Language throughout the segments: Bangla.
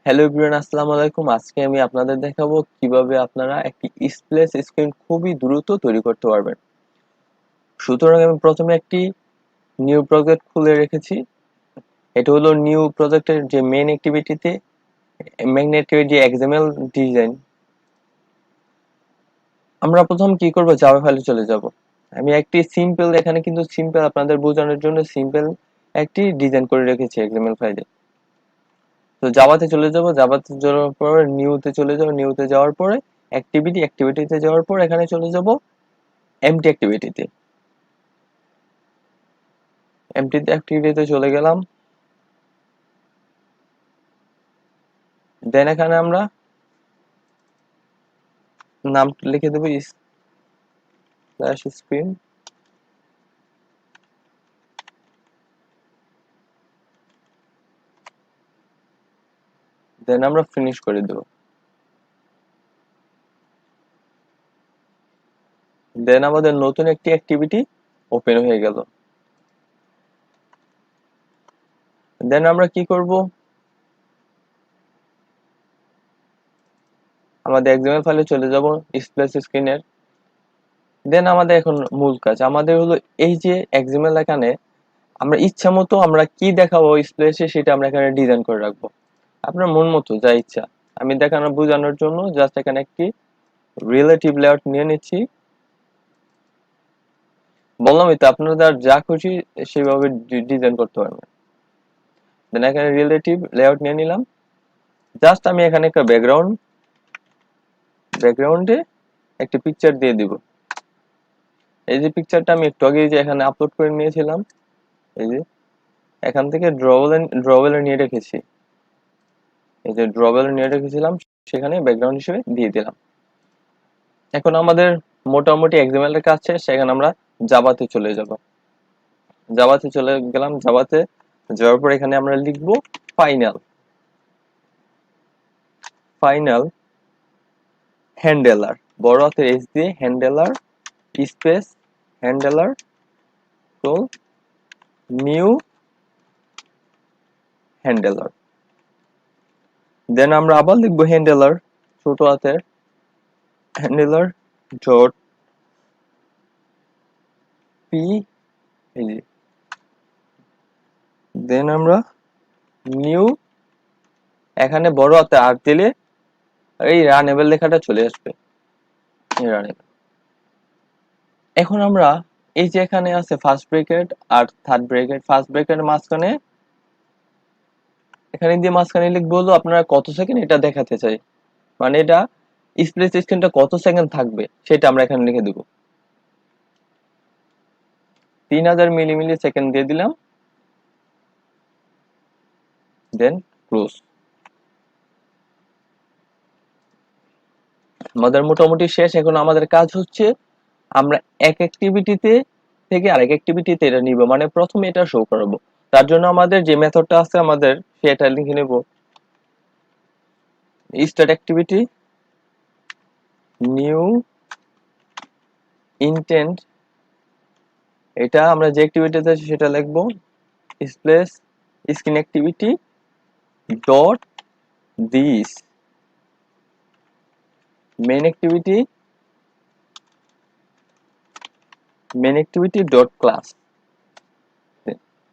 হ্যালো এভরিওয়ান, আসসালামু আলাইকুম। আজকে আমি আপনাদের দেখাবো কিভাবে আপনারা একটি স্প্ল্যাশ স্ক্রিন খুবই দ্রুত তৈরি করতে পারবেন। সুতরাং আমি প্রথমে একটি নিউ প্রজেক্ট খুলে রেখেছি। এটা হলো নিউ প্রজেক্টের যে মেইন অ্যাক্টিভিটি যে এক্সএমএল ডিজাইন। আমরা প্রথম কি করব, জাভা ফাইলে চলে যাব। আমি একটি সিম্পল, এখানে কিন্তু সিম্পল আপনাদের বোঝানোর জন্য সিম্পল একটি ডিজাইন করে রেখেছি এক্সএমএল ফাইলে। তো জাভাতে চলে যাব, জাভাতে যাওয়ার পর নিউতে চলে যাব, নিউতে যাওয়ার পরে অ্যাক্টিভিটিতে যাওয়ার পর এখানে চলে যাব এমটি অ্যাক্টিভিটিতে। এমটি অ্যাক্টিভিটিতে চলে গেলাম। দেন এখানে আমরা নাম লিখে দেবো স্প্ল্যাশ স্ক্রিন। দেন আমরা ফিনিশ করে দেব। দেন আমাদের নতুন একটি অ্যাক্টিভিটি ওপেন হয়ে গেল। দেন আমরা কি করব, আমাদের এক্সএমএল ফাইলে চলে যাব স্প্ল্যাশ স্ক্রিনের। দেন আমাদের এখন মূল কাজ আমাদের হলো এই যে এক্সএমএল, এখানে আমরা ইচ্ছা মতো আমরা কি দেখাবো স্প্ল্যাশে সেটা আমরা এখানে ডিজাইন করে রাখবো আপনার মন মতো যা ইচ্ছা। আমি দেখানো বোঝানোর জন্য জাস্ট এখানে একটি রিলেটিভ লেআউট নিয়ে নিচ্ছি। বললামই তো, আপনারা যা খুশি সেভাবে ডিজাইন করতে পারবেন। দেন এখানে রিলেটিভ লেআউট নিয়ে নিলাম। জাস্ট আমি এখানে একটা ব্যাকগ্রাউন্ডে একটা পিকচার দিয়ে দিব। এই যে পিকচারটা আমি একটু আগে যে এখানে আপলোড করে নিয়েছিলাম, এই যে এখান থেকে ড্রওয়েল নিয়ে রেখেছি। এই যে ড্রওয়েল নিয়ে রেখেছিলাম, সেখানে ব্যাকগ্রাউন্ড হিসেবে দিয়ে দিলাম। এখন আমাদের মোটামুটি এক্সএমএল এর কাজ শেষ। সেখানে আমরা জাভাতে চলে যাব। জাভাতে চলে গেলাম। জাভাতে যাওয়ার পর এখানে আমরা লিখব ফাইনাল ফাইনাল হ্যান্ডেলার, বড় হাতের এস দিয়ে হ্যান্ডেলার স্পেস হ্যান্ডেলার তো নিউ হ্যান্ডেলার। দেন আমরা আবার লিখব হ্যান্ডেলার, ছোট হাতের হ্যান্ডেলার ডট পি। দেন আমরা নিউ, এখানে বড় হাতে আর দিলে এই রানেবল লেখাটা চলে আসবে। রানেবল। এখন আমরা এই যে এখানে আছে ফার্স্ট ব্রেকেট আর থার্ড ব্রেকেট, ফার্স্ট ব্রেকেটের মাঝখানে এখানে দিয়ে মাঝখানে লিখবো হলো আপনারা কত সেকেন্ড এটা দেখাতে চাই, মানে এটা স্প্লিট স্ক্রিনটা কত সেকেন্ড থাকবে সেটা আমরা এখানে লিখে দেবো। 3000 মিলি সেকেন্ড দিয়ে দিলাম। দেন ক্লোজ। আমাদের মোটামুটি শেষ। এখন আমাদের কাজ হচ্ছে আমরা এক অ্যাক্টিভিটিতে থেকে আরেক অ্যাক্টিভিটিতে এটা নিব, মানে প্রথমে এটা শো করাবো। তার জন্য আমাদের যে মেথডটা আছে আমাদের সেটা লিখে নেব স্টার্ট অ্যাক্টিভিটি নিউ ইনটেন্ট। এটা আমরা যে অ্যাক্টিভিটিতে আছে সেটা লিখবো splash screen activity dot this main activity dot class.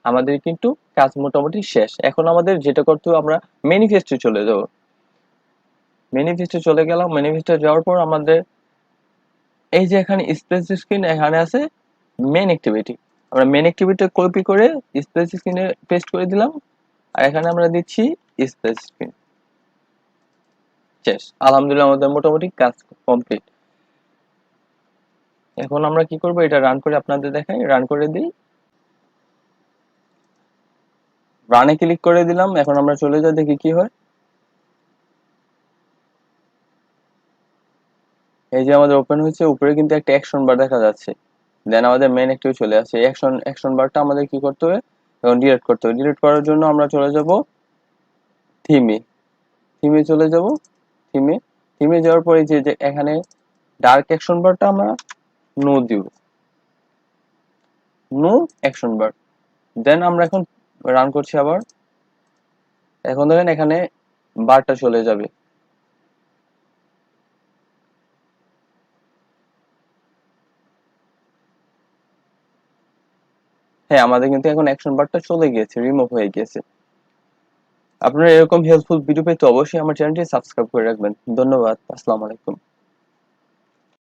আমাদের কিন্তু কাজ মোটামুটি শেষ। এখন আমাদের যেটা করতে হবে, আমরা ম্যানিফেস্টে চলে যাব। ম্যানিফেস্টে চলে গেলাম। ম্যানিফেস্টে যাওয়ার পর আমাদের এই যে এখানে স্প্লেশ স্ক্রিন এখানে আছে মেন অ্যাক্টিভিটি, আমরা মেন অ্যাক্টিভিটি কপি করে স্প্লেশ স্ক্রিনে পেস্ট করে দিলাম। আর এখানে আমরা দিচ্ছি স্প্লেশ স্ক্রিন। শেষ। আলহামদুলিল্লাহ, আমাদের মোটামুটি কাজ কমপ্লিট। এখন আমরা কি করব, এটা রান করে আপনাদের দেখাই। রান করে দিই। রানে ক্লিক করে দিলাম। এখন আমরা চলে যাই, দেখি কি হয়। এই যে আমাদের ওপেন হয়েছে, উপরে কিন্তু একটা অ্যাকশন বার দেখা যাচ্ছে। দেন আমাদের মেন অ্যাক্টিভ চলে আসছে। অ্যাকশন বারটা আমাদের কি করতে হবে, এখন ডিলিট করতে হবে। ডিলিট করার জন্য আমরা চলে যাব থিমে। থিমে চলে যাব। থিমে থিমে যাওয়ার পরে যে এখানে ডার্ক অ্যাকশন বারটা আমরা নো দিব, নো অ্যাকশন বার। দেন আমরা এখন রান করছি আবার। এখন দেখেন এখানে বারটা চলে যাবে। হ্যাঁ, আমাদের কিন্তু এখন অ্যাকশন বারটা চলে গিয়েছে, রিমুভ হয়ে গিয়েছে। আপনারা এরকম হেল্পফুল ভিডিও পেতে অবশ্যই আমার চ্যানেলটি সাবস্ক্রাইব করে রাখবেন। ধন্যবাদ। আসসালামু আলাইকুম।